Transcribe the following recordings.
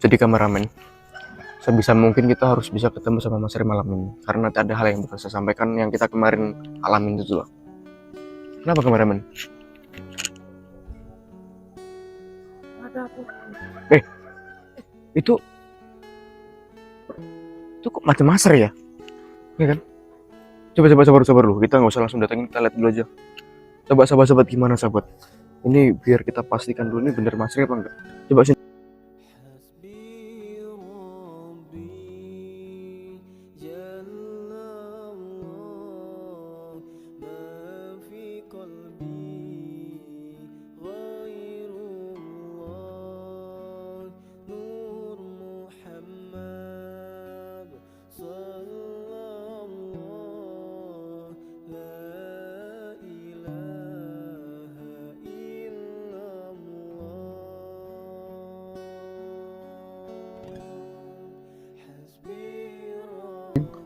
Jadi kameramen, sebisa mungkin kita harus bisa ketemu sama Mas Ri malam ini, karena nanti ada hal yang bakal saya sampaikan yang kita kemarin alamin itu loh. Kenapa kameramen? Ada apa? Itu kok macam Mas Ri ya? Iya kan? Coba sabar dulu, kita nggak usah langsung datangin, kita lihat dulu aja. Coba sahabat-sahabat, gimana sahabat? Ini biar kita pastikan dulu ini bener Mas Ri apa enggak. Coba sini.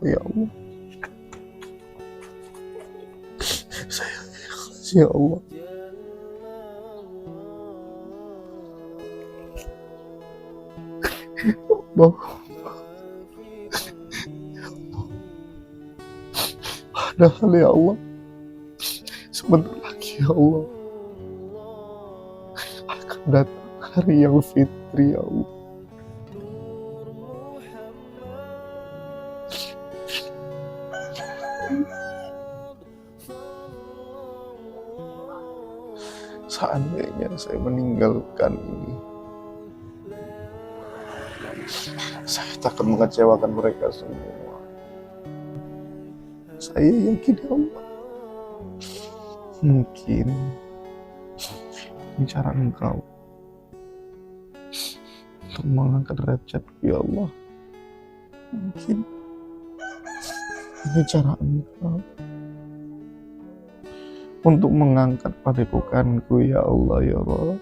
Ya Allah, saya ya Allah. Allah, padahal ya Allah, sebentar lagi ya Allah akan datang hari yang fitri ya Allah. Seandainya saya meninggalkan ini, saya takkan mengecewakan mereka semua. Saya yakin ya Allah, mungkin ini cara Engkau untuk mengangkat derajatku ya Allah. Mungkin ini cara Engkau untuk mengangkat padepokanku ya Allah ya Allah.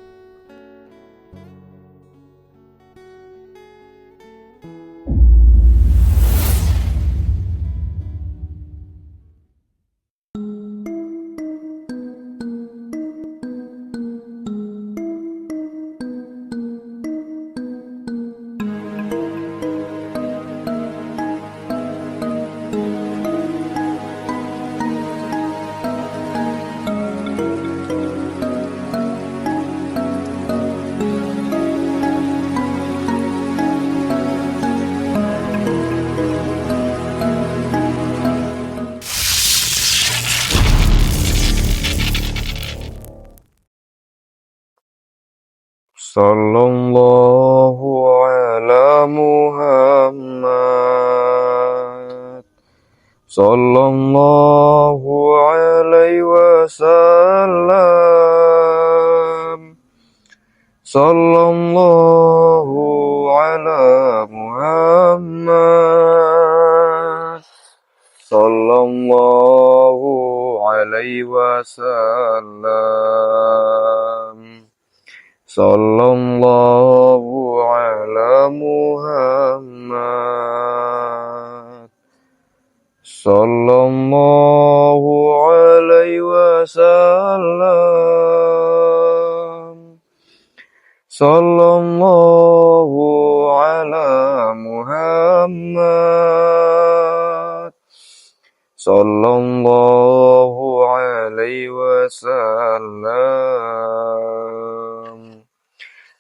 Sallallahu ala Muhammad, sallallahu alaihi wasallam, sallallahu ala Muhammad, sallallahu alaihi wasallam, sallallahu ala Muhammad, sallallahu alaihi wasallam, sallallahu ala Muhammad, sallallahu alaihi wasallam.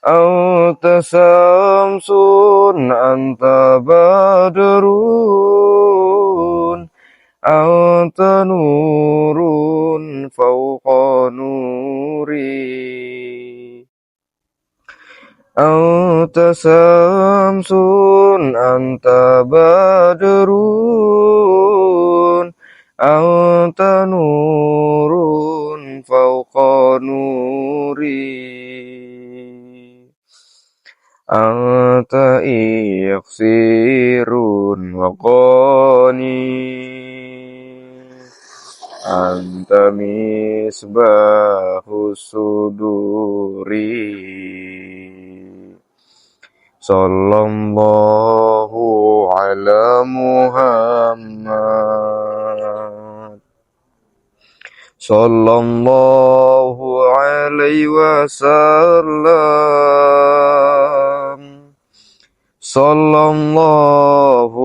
Anta samsun anta badrun, anta nurun fawqa nuri. Anta samsun anta badrun, anta nurun fawqa nuri. Anta iqsirun wa qani, anta misbahus suduri. Sallallahu ala Muhammad, sallallahu alaihi wasallam, Sallallahu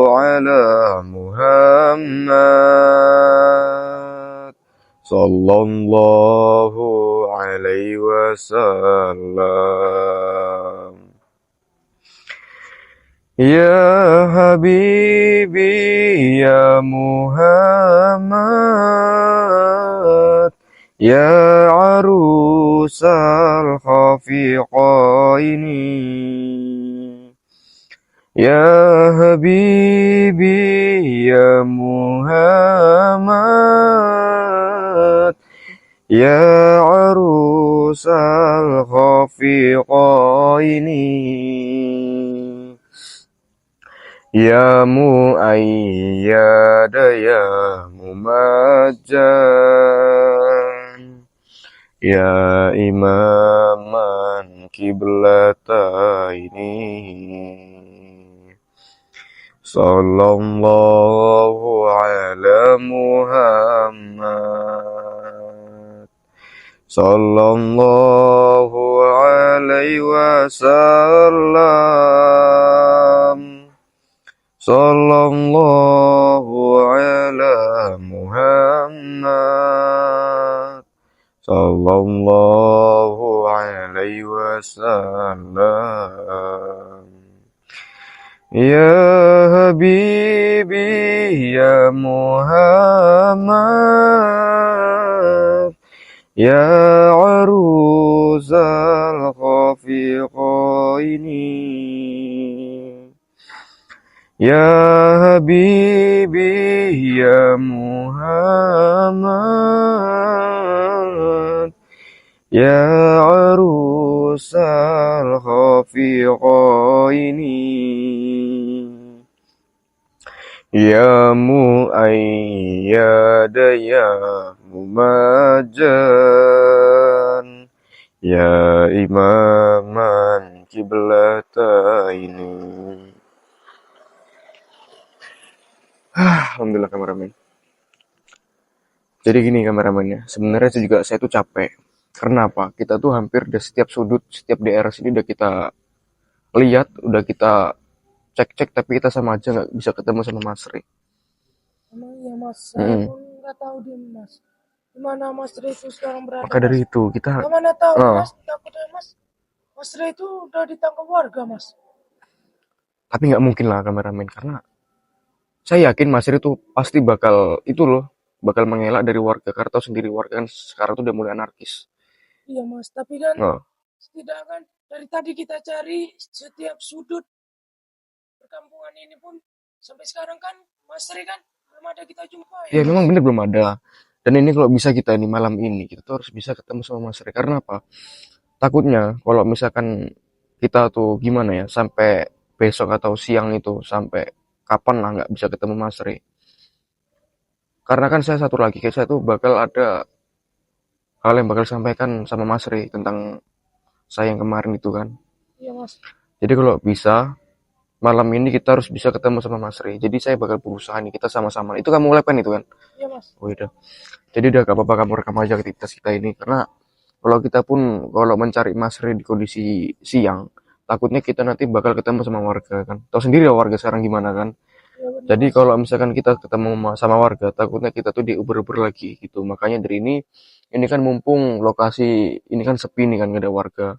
ala Muhammad. Sallallahu alaihi wasallam. Ya Habibi ya Muhammad, ya arusal khafiqaini, ya Habibi ya Muhammad, ya arusal khafiqaini, ya muayyada ya mumajjan, ya imaman kiblataini. Sallallahu ala Muhammad. Sallallahu alaihi wasallam. Sallallahu ala Muhammad. Sallallahu alaihi wasallam. Ya Habibi ya Muhammad, ya aruzal khafiqaini, ya Habibi ya Muhammad, ya arusal khafiqaini, ya muayyada ya mumajjan, ya imaman kiblataini. Alhamdulillah kameramen. Jadi gini kameramennya, sebenarnya saya tuh capek. Karena apa? Kita tuh hampir di setiap sudut, setiap daerah sini udah kita lihat, udah kita cek-cek, tapi kita sama aja nggak bisa ketemu sama Mas Ri. Emang iya mas, saya pun nggak tahu dia mas. Dimana Mas Ray itu sekarang berada? Maka dari itu kita Yang mana tahu mas, takutnya mas. Mas Ray itu udah ditangkap warga mas. Tapi nggak mungkin lah kameramen, karena saya yakin Mas Ri itu pasti bakal mengelak dari warga. Karena tahu sendiri warga kan sekarang tuh udah mulai anarkis. Iya mas, tapi kan setidaknya kan dari tadi kita cari setiap sudut perkampungan ini pun sampai sekarang kan Mas Ray kan belum ada kita jumpai. Ya memang bener belum ada. Dan ini kalau bisa kita ini malam ini kita tuh harus bisa ketemu sama Mas Ri. Karena apa? Takutnya kalau misalkan kita tuh gimana ya, sampai besok atau siang itu, sampai kapan lah nggak bisa ketemu Mas Ri. Karena kan saya satu lagi, kayak saya tuh bakal ada hal yang bakal sampaikan sama Mas Ri tentang saya yang kemarin itu kan. Iya mas. Jadi kalau bisa malam ini kita harus bisa ketemu sama Mas Ri. Jadi saya bakal berusaha nih, kita sama-sama. Itu kamu lepen itu kan? Iya mas. Oh udah. Jadi udah gak apa-apa kamu rekam aja aktivitas kita ini. Karena kalau kita pun kalau mencari Mas Ri di kondisi siang, takutnya kita nanti bakal ketemu sama warga kan. Tahu sendiri ya warga sekarang gimana kan. Iya, benar, Jadi mas. kalau misalkan kita ketemu sama warga, takutnya kita tuh diuber-uber lagi gitu. Makanya dari ini kan mumpung lokasi ini kan sepi nih kan, gak ada warga.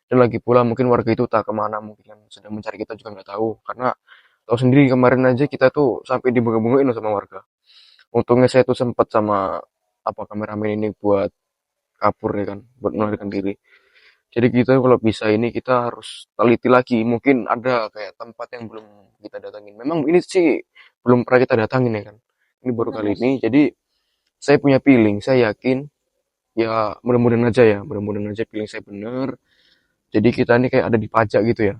Dan lagi pula mungkin warga itu tak kemana, mungkin kan sedang mencari kita juga nggak tahu. Karena tahu sendiri kemarin aja kita tuh sampai dibengong-bengongin sama warga. Untungnya saya tuh sempat sama kameramen ini buat kabur ya kan, buat melarikan diri. Jadi kita kalau bisa ini kita harus teliti lagi. Mungkin ada kayak tempat yang belum kita datangin. Memang ini sih belum pernah kita datangin ya kan. Ini baru kali ini. Jadi saya punya feeling, saya yakin ya mudah-mudahan aja feeling saya bener. Jadi kita ini kayak ada di pajak gitu ya.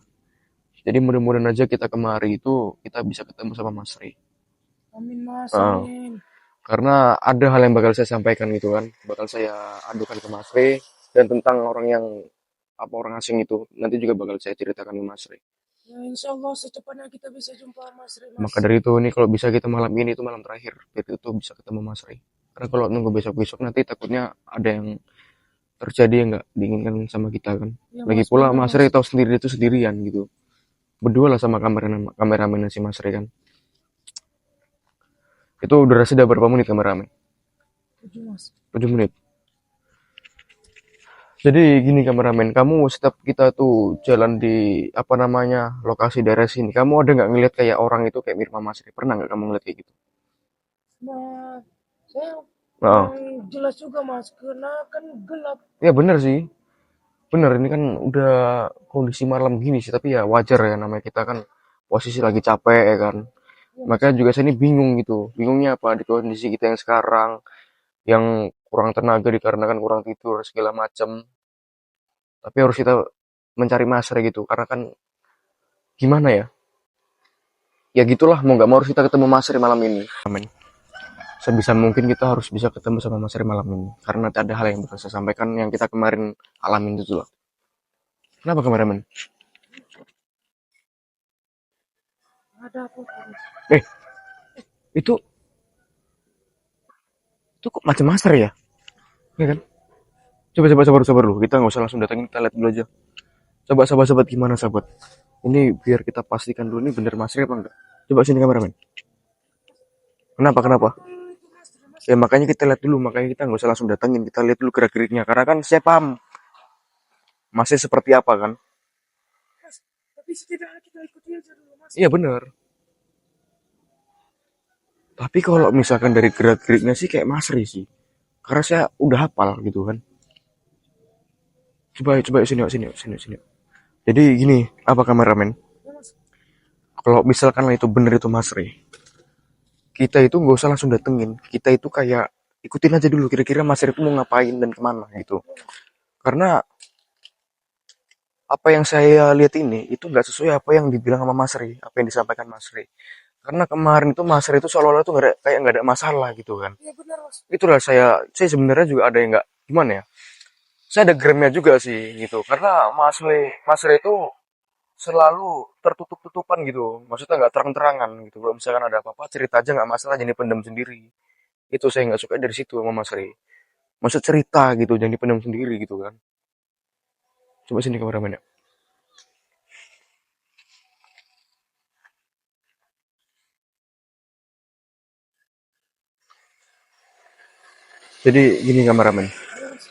Jadi mudah-mudahan aja kita kemari itu kita bisa ketemu sama Mas Ri. Amin mas, amin. Karena ada hal yang bakal saya sampaikan gitu kan. Bakal saya adukan ke Mas Ri. Dan tentang orang asing itu nanti juga bakal saya ceritakan ke Mas Ri. Ya insya Allah secepatnya kita bisa jumpa Mas Ri mas. Maka dari itu ini kalau bisa kita malam ini itu malam terakhir. Biar itu bisa ketemu Mas Ri. Karena kalau nunggu besok-besok nanti takutnya ada yang terjadi yang nggak diinginkan sama kita kan. Ya, Lagi mas, pula benar, Mas Ri tahu sendiri itu sendirian gitu. berdua lah sama kameramen si Mas Rey kan. Itu durasi udah berapa menit kameramen? 7 mas. 7 menit. Jadi gini kameramen, kamu setiap kita tuh jalan di apa namanya lokasi daerah sini, kamu ada nggak ngeliat kayak orang itu kayak mirip sama Mas Rey? Pernah nggak kamu ngeliat kayak gitu? Nah, saya Nah, kurang jelas juga mas, karena kan gelap. ya bener sih, bener ini kan udah kondisi malam gini sih, tapi ya wajar ya namanya kita kan posisi lagi capek ya kan. Ya mas. Makanya juga saya ini bingung gitu, bingungnya apa di kondisi kita yang sekarang, yang kurang tenaga dikarenakan kurang tidur segala macam. Tapi harus kita mencari Mas Rey gitu, karena kan gimana ya? Ya gitulah, mau nggak mau harus kita ketemu Mas Rey malam ini. Amin. Sebisa mungkin kita harus bisa ketemu sama Mas Rey malam ini. Karena ada hal yang bisa saya sampaikan yang kita kemarin alamin itu loh. Kenapa kameramen? Ada apa mas? Eh, itu kok macam Mas Rey ya? Iya kan? Coba sabar dulu. Kita nggak usah langsung datangin, kita lihat dulu aja. Coba sahabat-sahabat gimana sahabat? Ini biar kita pastikan dulu ini bener Mas Rey apa enggak. Coba sini kameramen. Kenapa? Itu mas, mas. Ya makanya kita lihat dulu, makanya kita nggak usah langsung datangin, kita lihat dulu gerak-geriknya. Karena kan saya paham Masnya seperti apa kan? Mas, tapi setidaknya kita ikuti aja dulu mas. Iya bener. Tapi kalau misalkan dari gerak-geriknya sih kayak Mas Rey sih. Karena saya udah hafal gitu kan. Coba sini. Jadi gini, apa kameramen? Ya mas. Kalau misalkan itu bener itu Mas Rey, kita itu nggak usah langsung datengin. Kita itu kayak ikutin aja dulu kira-kira Mas Rey itu mau ngapain dan kemana gitu. Karena apa yang saya lihat ini itu nggak sesuai apa yang dibilang sama Mas Rey, apa yang disampaikan Mas Rey. Karena kemarin itu Mas Rey itu seolah-olah tuh nggak ada, kayak nggak ada masalah gitu kan. Iya benar mas. Itulah saya sebenarnya juga ada yang nggak gimana ya. Saya ada gremnya juga sih gitu. Karena Mas Rey itu selalu tertutup-tutupan gitu. Maksudnya nggak terang-terangan gitu. Kalau misalkan ada apa-apa cerita aja nggak masalah, jadi pendem sendiri. Itu saya nggak suka dari situ sama Mas Rey. Maksud cerita gitu, jangan dipendam sendiri gitu kan. Coba sini kameramen ya. Jadi gini kameramen. Ya mas.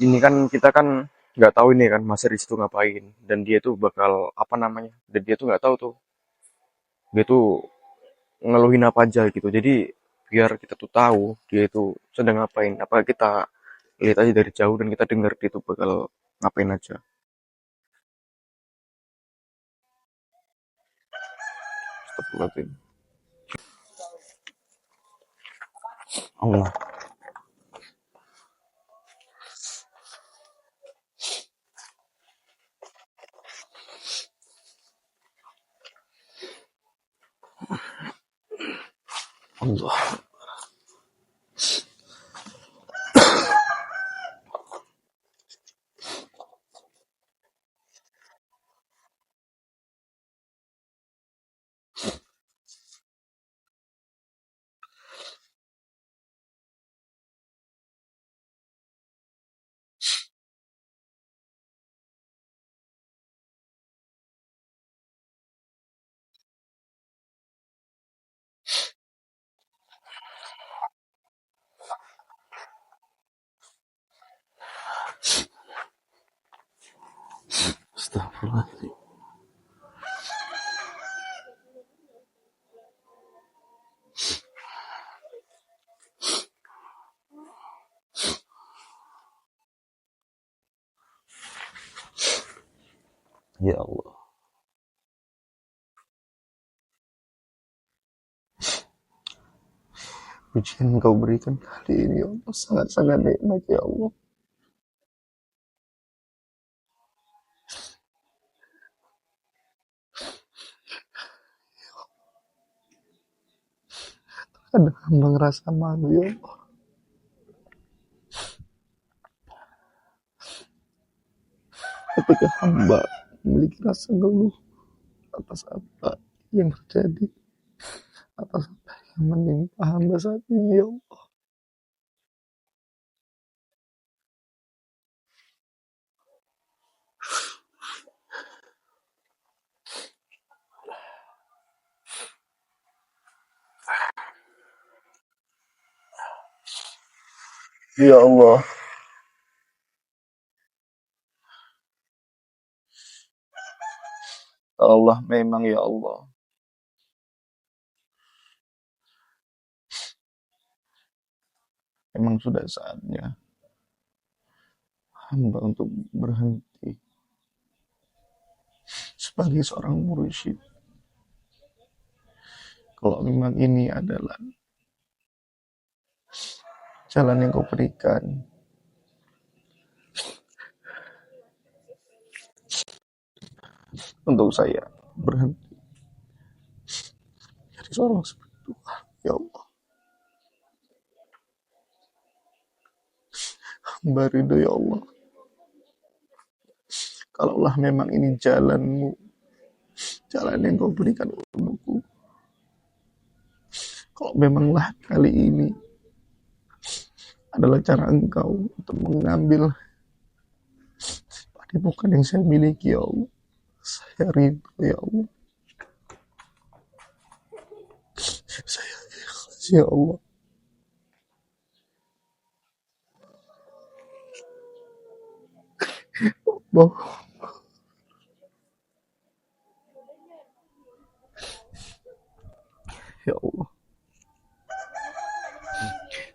Ini kan kita kan nggak tahu ini kan Mas Riz itu ngapain dan dia tuh bakal apa namanya dan dia tuh nggak tahu tuh dia tuh ngeluhin apa aja gitu jadi biar kita tuh tahu dia itu sedang ngapain apa kita lihat aja dari jauh dan kita dengar dia tuh bakal ngapain aja. Astagfirullahaladzim. Allah. Allah. Astagfirullahaladzim. Ya Allah. Puji yang kau berikan kali ini ya Allah sangat-sangat nikmat ya Allah. Kadang hamba ngerasa malu ya Allah. Ketika hamba memiliki rasa ngeluh atas apa yang terjadi, atas apa yang menimpa hamba saat ini ya Allah. Ya Allah, Allah memang ya Allah. Memang sudah saatnya hamba untuk berhenti sebagai seorang mursyid. Kalau memang ini adalah jalan yang kau berikan untuk saya berhenti jadi seorang seperti itu. Ya Allah, hamba ridho ya Allah. Kalaulah memang ini jalanmu, jalan yang kau berikan untukku. Kalau memanglah kali ini adalah cara engkau untuk mengambil padepokan yang saya miliki ya Allah. Saya ridho ya Allah. Saya ikhlas ya Allah. Allah, ya Allah.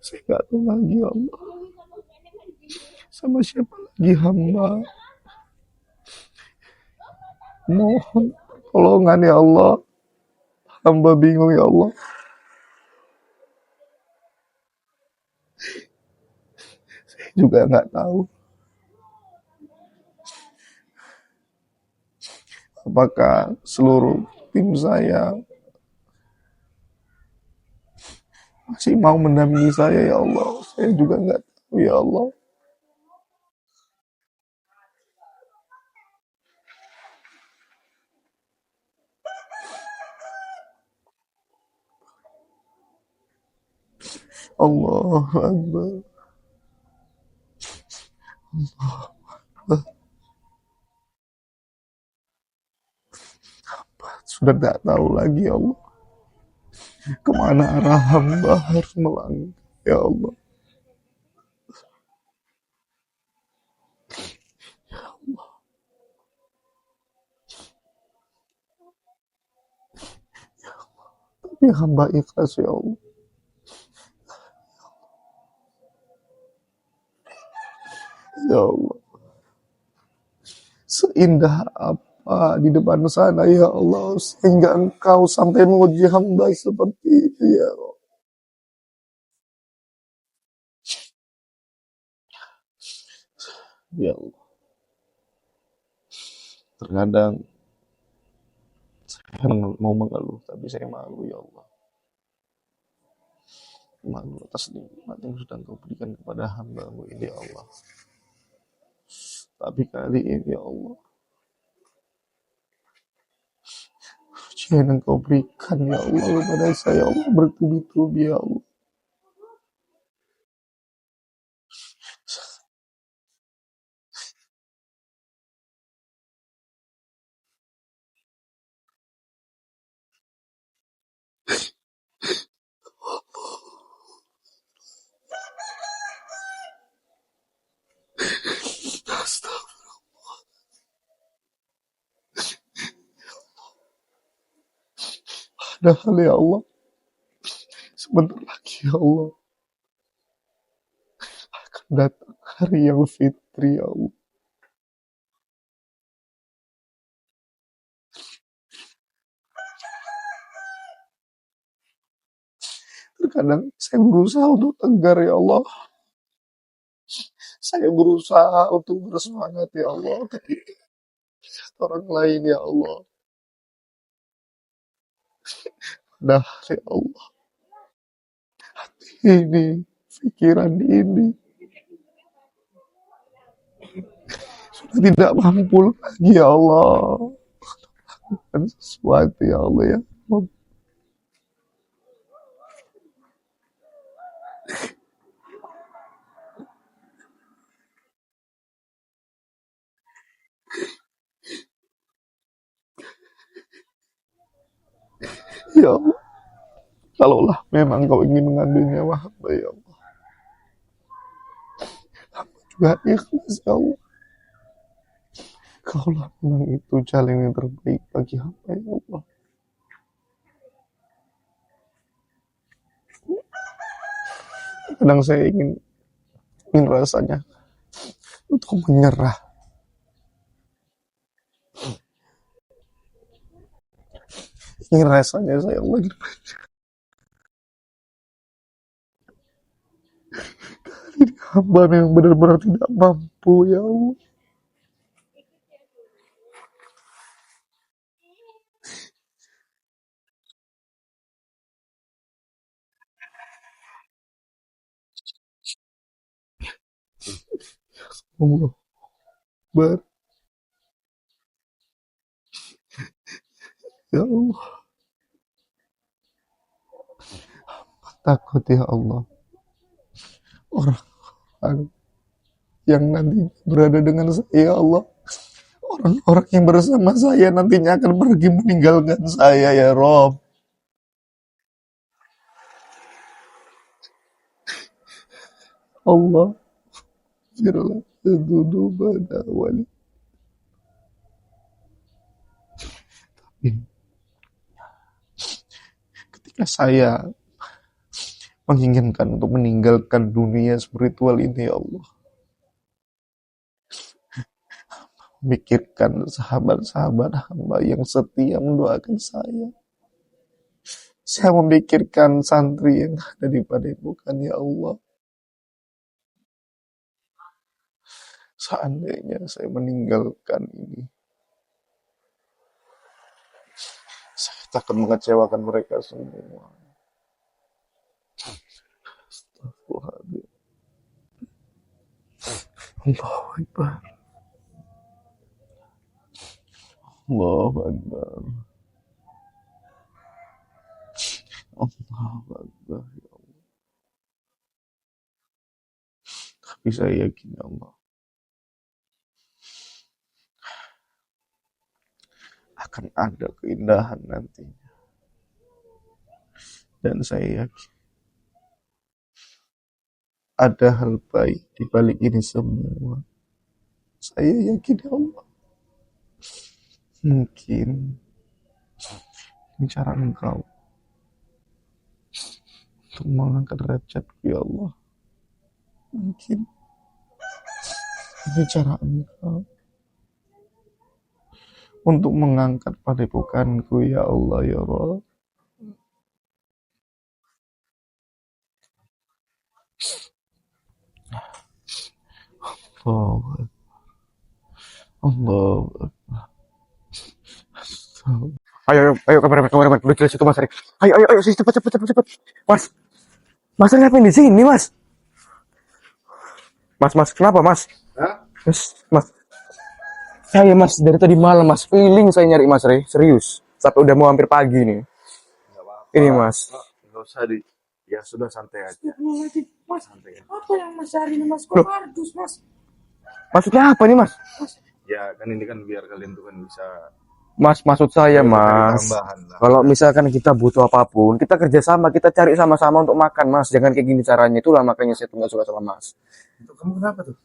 Saya gak tahu lagi ya Allah. Sama siapa lagi hamba mohon pertolongan ya Allah. Hamba bingung ya Allah. Saya juga nggak tahu apakah seluruh tim saya masih mau mendampingi saya ya Allah. Saya juga nggak tahu ya Allah. Allah Akbar. Sudah tidak tahu lagi ya Allah. Kemana arah hamba harus melangkah ya Allah. Tapi hamba ikhlas ya Allah. Ya Allah. Seindah apa di depan sana ya Allah, sehingga engkau sampai menguji hamba seperti itu ya Allah. Ya Allah. Terkadang saya mau mengeluh, tapi saya malu ya Allah. Malu atas nikmat yang sudah engkau berikan kepada hamba-Mu ini ya Allah. Tapi kali ini ya Allah, ujian yang kau berikan ya Allah kepada saya ya Allah bertubi-tubi ya Allah. Padahal ya Allah, sebentar lagi ya Allah akan datang hari yang fitri ya Allah. Terkadang saya berusaha untuk tegar ya Allah. Saya berusaha untuk bersemangat ya Allah ketika orang lain ya Allah. Padahal ya Allah, ini pikiran ini sudah tidak mampu lagi ya Allah. Dan sesuatu ya Allah ya. Ya Allah, kalaulah memang kau ingin mengambil nyawa hamba ya Allah, juga ikhlas ya Allah. Kaulah memang itu jalan yang terbaik bagi hamba ya Allah. Kadang saya ingin rasanya untuk menyerah. Ingin rasanya saya Allah hamba yang benar-benar tidak mampu ya Allah. Allah ber ya Allah, takut ya Allah orang yang nanti berada dengan saya ya Allah, orang-orang yang bersama saya nantinya akan pergi meninggalkan saya ya Rob. Allah firlah dzunubana wali. Ketika saya menginginkan untuk meninggalkan dunia spiritual ini ya Allah, mikirkan sahabat-sahabat hamba yang setia mendoakan saya. Saya memikirkan santri yang ada di padepokan ya Allah. Seandainya saya meninggalkan ini, saya takkan mengecewakan mereka semua. Astagfirullahaladzim. Allahu Akbar. Allahu Akbar. Allahu Akbar. Ya Allah. Tapi saya yakin ya Allah, akan ada keindahan nantinya. Dan saya yakin ada hal baik di balik ini semua. Saya yakin ya Allah. Mungkin ini cara Engkau untuk mengangkat derajatku ya Allah. Mungkin ini cara Engkau untuk mengangkat padepokanku ya Allah ya Rabb. Allah, Allah. Ayo, kameramen, udah jelas itu Mas Ari. Ayo, sih cepat. Mas Ari ngapain di sini, Mas? Mas, kenapa, Mas? Hah? Mas. Saya, Mas, dari tadi malam, Mas, feeling saya nyari Mas Ari, serius. Sampai udah mau hampir pagi nih. Nggak apa-apa. Ini, Mas. Nggak usah ya sudah santai aja. Mas, Santai aja. apa yang Mas cari nih, Mas? Kok kardus, Mas? Maksudnya apa nih, Mas? Ya kan ini kan biar kalian tuh kan bisa Mas, maksud saya, cari Mas, tambahan lah. kalau misalkan kita butuh apapun, kita kerjasama, kita cari sama-sama untuk makan, Mas. Jangan kayak gini caranya. Itulah makanya saya tuh nggak suka sama Mas. Itu kamu kenapa tuh?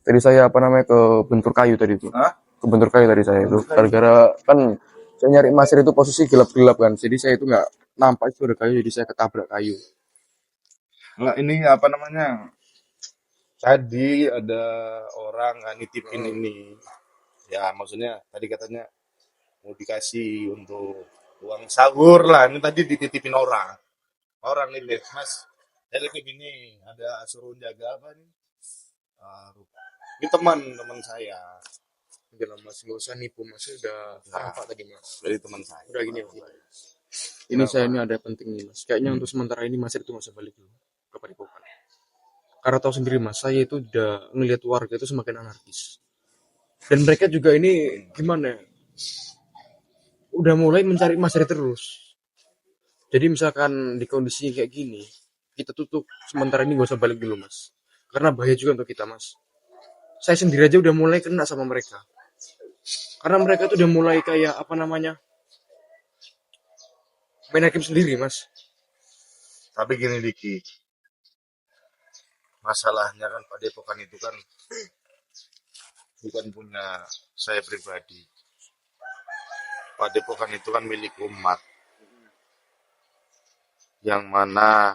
Tadi saya ke bentur kayu tadi itu. Hah? Ke bentur kayu tadi saya itu. Gara-gara kan saya nyari Mas itu posisi gelap-gelap kan. Jadi saya itu nggak nampak itu ada kayu, jadi saya ketabrak kayu. Nggak, ini apa namanya? Tadi ada orang nitipin ini. Ya maksudnya tadi katanya mau dikasih untuk uang sahur lah. Ini tadi dititipin orang. Orang nih lihat, Mas. Saya kayak gini, ada suruh jaga apa nih? Ini teman saya. Jangan Mas, nggak usah nipu Mas. Udah nampak tadi Mas. Dari teman saya. Udah gini. Ini saya ini ada penting nih Mas. Kayaknya untuk sementara ini Mas itu nggak usah balik dulu ke padepokan. Karena tahu sendiri Mas, saya itu udah ngelihat warga itu semakin anarkis. Dan mereka juga ini gimana ya? Udah mulai mencari Mas terus. Jadi misalkan di kondisi kayak gini, kita tutup sementara ini gak usah balik dulu Mas. Karena bahaya juga untuk kita Mas. Saya sendiri aja udah mulai kena sama mereka. Karena mereka tuh udah mulai kayak apa namanya, main hakim sendiri Mas. Tapi gini Diki, masalahnya kan Padepokan itu kan bukan punya saya pribadi. Padepokan itu kan milik umat, yang mana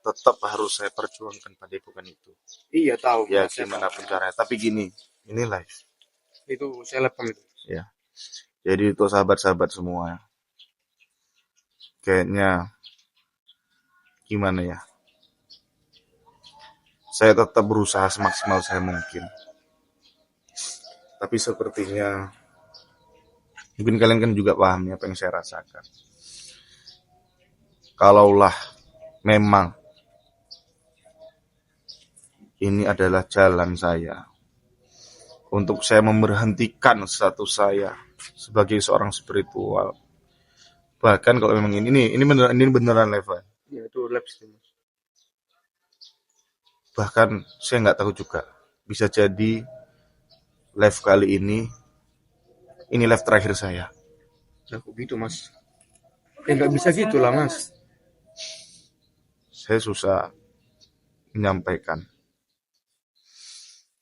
tetap harus saya perjuangkan Padepokan itu. Iya tahu Ya mas, saya gimana tahu. pun caranya. Tapi gini, ini live. Itu selebgram itu. Ya. Jadi untuk sahabat-sahabat semua, kayaknya gimana ya? Saya tetap berusaha semaksimal saya mungkin. Tapi sepertinya mungkin kalian kan juga paham apa yang saya rasakan. Kalaulah memang ini adalah jalan saya untuk saya memberhentikan status saya sebagai seorang spiritual. Bahkan kalau memang ini beneran live. Ya itu labs itu mas. Bahkan saya nggak tahu juga, bisa jadi live kali ini live terakhir saya. Nah, kok gitu mas? Nggak bisa gitu lah mas. Saya susah menyampaikan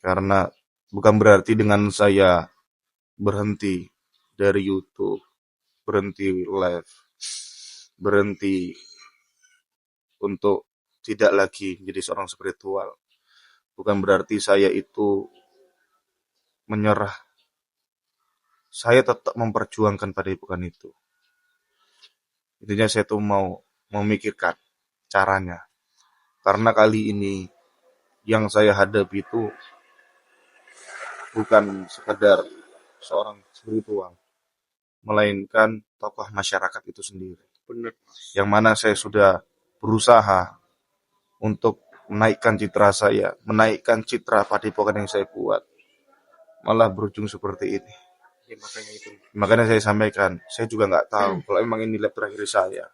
karena bukan berarti dengan saya berhenti dari YouTube, berhenti live, berhenti untuk tidak lagi menjadi seorang spiritual. Bukan berarti saya itu menyerah. Saya tetap memperjuangkan Padepokan itu. Intinya saya tuh mau memikirkan caranya. Karena kali ini yang saya hadapi itu bukan sekedar seorang spiritual, melainkan tokoh masyarakat itu sendiri. Bener. Yang mana saya sudah berusaha untuk menaikkan citra saya, menaikkan citra Padepokan yang saya buat, malah berujung seperti ini. Ya, makanya itu. Makanya saya sampaikan, saya juga nggak tahu kalau emang ini lab terakhir saya.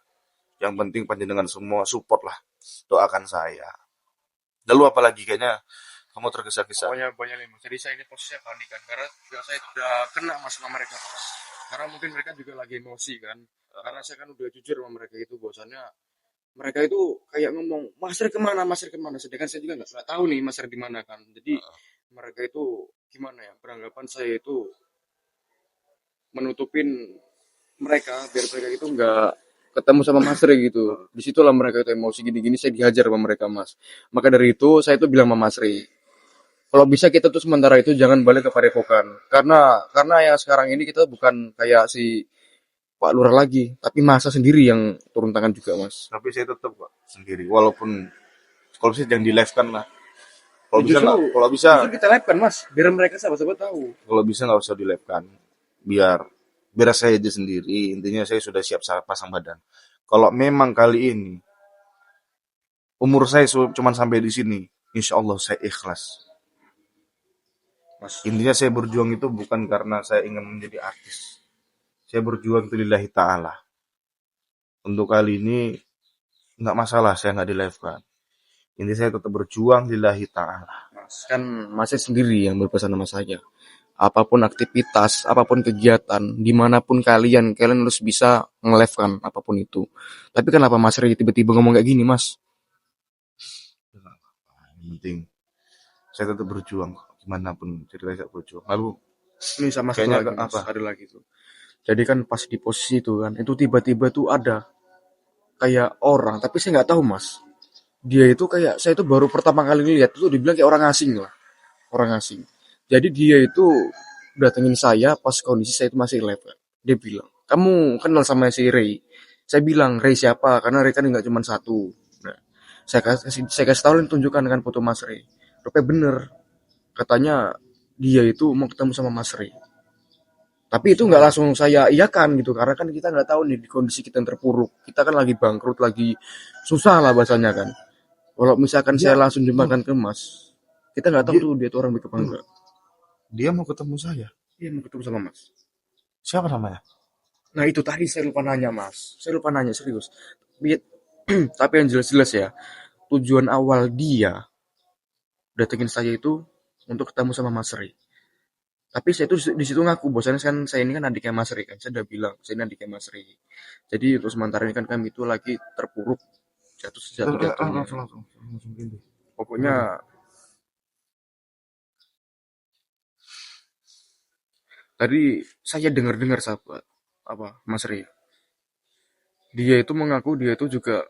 Yang penting panjenengan semua support lah, doakan saya. Lalu apalagi kayaknya kamu tergesa-gesa. Banyak nih mas. Jadi saya ini posisinya panik kan, karena juga saya udah kena mas sama mereka mas. Karena mungkin mereka juga lagi emosi kan. Karena saya kan udah jujur sama mereka itu, bahwasannya mereka itu kayak ngomong Mas Ri kemana, sedangkan saya juga nggak tahu nih Mas Ri di mana kan. Jadi mereka itu gimana ya, beranggapan saya itu menutupin mereka biar mereka itu nggak ketemu sama Mas Ri gitu. Disitulah mereka itu emosi gini-gini, saya dihajar sama mereka mas. Maka dari itu saya itu bilang sama Mas Ri, kalau bisa kita tuh sementara itu jangan balik ke Padepokan, karena yang sekarang ini kita bukan kayak si Pak Lurah lagi, tapi masa sendiri yang turun tangan juga mas. Tapi saya tetap kok sendiri, walaupun kalau bisa jangan di live kan lah. Kalau bisa Justru- nggak, kalau bisa, Justru kita live kan mas, biar mereka sahabat-sahabat tahu. kalau bisa nggak usah di live kan, biar saya aja sendiri. Intinya saya sudah siap pasang badan. Kalau memang kali ini umur saya cuma sampai di sini, insya Allah saya ikhlas. Mas, Intinya saya berjuang itu bukan karena saya ingin menjadi artis. Saya berjuang itu lillahi ta'ala. Untuk kali ini nggak masalah saya nggak di live kan. Intinya saya tetap berjuang lillahi ta'ala. mas kan masih sendiri yang berpesan sama saya. Apapun aktivitas, apapun kegiatan, dimanapun kalian harus bisa nge-live kan apapun itu. Tapi kenapa Mas Ri tiba-tiba ngomong kayak gini mas? Yang penting saya tetap berjuang. Gimana pun ceritanya saya berjuang. Lalu Ini sama satu kayaknya lagi mas, apa? ada lagi tuh. Jadi kan pas di posisi itu kan, itu tiba-tiba tuh ada kayak orang, tapi saya nggak tahu mas. Dia itu kayak, saya itu baru pertama kali lihat itu dibilang kayak orang asing lah. Orang asing. Jadi dia itu datengin saya pas kondisi saya itu masih live kan. Dia bilang, kamu kenal sama si Ray? Saya bilang, Ray siapa? Karena Ray kan nggak cuma satu. Nah, saya kasih tahu tunjukkan kan foto Mas Ray. Rupanya bener. Katanya dia itu mau ketemu sama Mas Ray. Tapi itu nggak langsung saya iyakan gitu, karena kan kita nggak tahu nih di kondisi kita yang terpuruk. Kita kan lagi bangkrut, lagi susah lah bahasanya kan. Kalau misalkan saya langsung jembatan ke Mas, kita nggak tahu tuh dia tuh orang baik apa enggak. Dia mau ketemu saya. Iya mau ketemu sama Mas. Siapa namanya? Nah itu tadi saya lupa nanya Mas. Saya lupa nanya serius. Tapi yang jelas-jelas ya, tujuan awal dia datengin saya itu untuk ketemu sama Mas Ray. Tapi saya itu di situ ngaku, bosannya kan saya ini kan adiknya Mas Ray kan. Saya udah bilang, saya ini adiknya Mas Ray. Jadi untuk sementara ini kan kami itu lagi terpuruk, jatuh-jatuhnya. Langsung gini. Pokoknya tadi saya dengar-dengar sahabat, apa Mas Ri, dia itu mengaku dia itu juga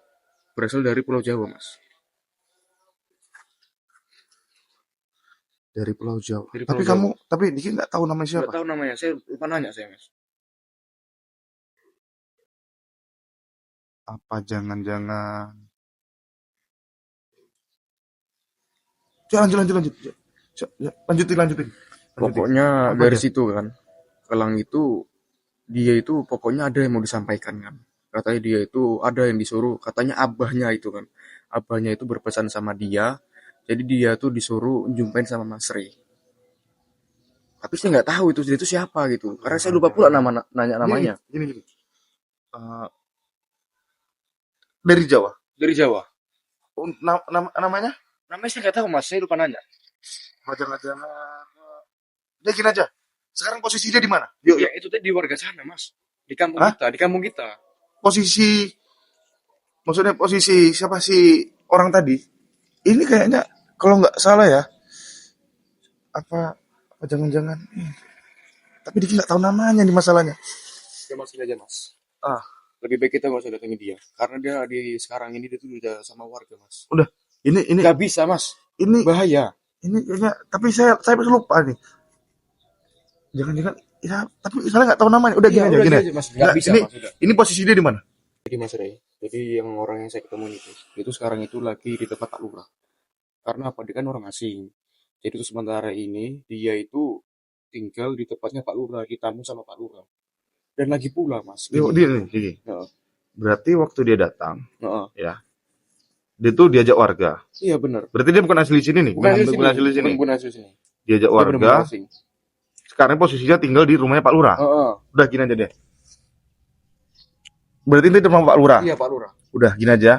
berasal dari Pulau Jawa, Mas. Dari Pulau Jawa. Dari Tapi Pulau Jawa. tapi Diki nggak tahu namanya Nggak siapa. tahu namanya, saya lupa nanya saya, Mas. Apa jangan-jangan? Lanjut. Lanjutin. Pokoknya Apa dari aja? situ kan, Kelang itu dia itu pokoknya ada yang mau disampaikan kan. Katanya dia itu ada yang disuruh, katanya abahnya itu kan. Abahnya itu berpesan sama dia, jadi dia tuh disuruh jumpain sama Mas Ri. Tapi saya nggak tahu itu dia itu siapa gitu, karena saya lupa pula nanya namanya. Gini. Eh, dari Jawa. Dari Jawa. Namanya? Namanya saya nggak tahu Mas, saya lupa nanya. Jangan-jangan. Dia gini aja. Sekarang posisi dia di mana? Yuk. Ya itu tadi di warga sana Mas, di kampung Hah? kita, di kampung kita. Maksudnya posisi siapa sih orang tadi? Ini kayaknya kalau nggak salah ya. Apa jangan-jangan? Tapi dia nggak tahu namanya nih masalahnya. Ya Mas aja Mas. Ah, Lebih baik kita nggak usah datengin dia, karena dia di sekarang ini dia tuh udah sama warga Mas. udah. Ini Nggak bisa Mas, ini bahaya. kayaknya. Tapi saya masih lupa nih. Jangan-jangan ya. Tapi saya nggak tahu namanya. Udah gini Iya, aja. udah Gini. aja Mas, nggak bisa ini, Mas udah. ini posisi dia di mana? Jadi Mas Rey, jadi yang orang yang saya ketemu itu sekarang itu lagi di tempat Pak Lurah. Karena apa? Dia kan orang asing. Jadi itu sementara ini dia itu tinggal di tempatnya Pak Lurah, ditamu sama Pak Lurah. Dan lagi pula Mas. Dia nih. Heeh. Berarti waktu dia datang, Heeh. ya, dia tuh diajak warga. Iya benar. Berarti dia bukan asli sini nih. Bukan asli sini. Bukan asli sini. Diajak Dia benar-benar warga. asing. Sekarang posisinya tinggal di rumahnya Pak Lurah. Heeh. Udah gini aja deh. Berarti ini rumah Pak Lurah. Iya Pak Lurah. Udah gini aja.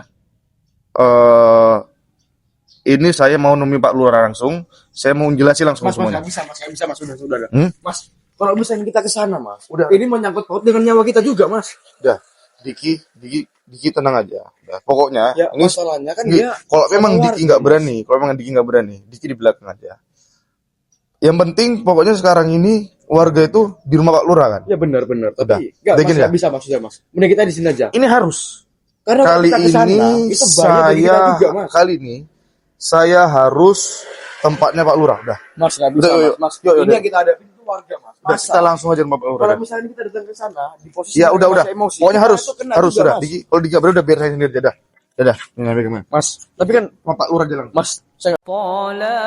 Ini saya mau nemui Pak Lurah langsung. Saya mau jelasin langsung Mas semuanya. nggak bisa Mas, sudah. Mas, Kalau misalnya kita ke sana Mas, Udah. ini menyangkut paut dengan nyawa kita juga Mas. udah. Diki tenang aja. Udah. Pokoknya Ya ini masalahnya kan ini, dia kalau memang sama Diki warga, nggak berani, Diki di belakang aja. Yang penting pokoknya sekarang ini warga itu di rumah Pak Lurah kan. ya benar. Udah. Tapi nggak Udah Mas, gini nggak bisa Mas, sudah Mas. Mending kita di sini aja. Ini harus. Karena kalau Kali kita ke sana, ini itu bahaya bagi kita juga Mas. kali ini saya harus tempatnya Pak Lurah. Udah. Mas nggak bisa Udah, Mas. yuk, Ini udah. yang kita hadapi itu warga Mas. Udah, Masa? kita langsung aja rumah Pak Lurah. Kalau Udah. misalnya kita datang ke sana di posisi Ya yang udah. masa emosi, Pokoknya kita harus itu kena harus juga, udah. Mas. Diki, kalau Diki nggak berani udah biar saya sendiri aja. Dadah. Ini sampai kemana? Mas, tapi kan Pak Lurah jalan. Mas, saya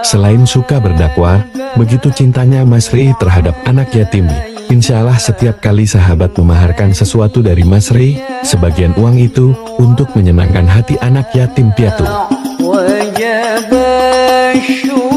Selain suka berdakwah, begitu cintanya Mas Ri terhadap anak yatim. Insya Allah setiap kali sahabat memaharkan sesuatu dari Mas Ri, sebagian uang itu untuk menyenangkan hati anak yatim piatu. وجب الشكر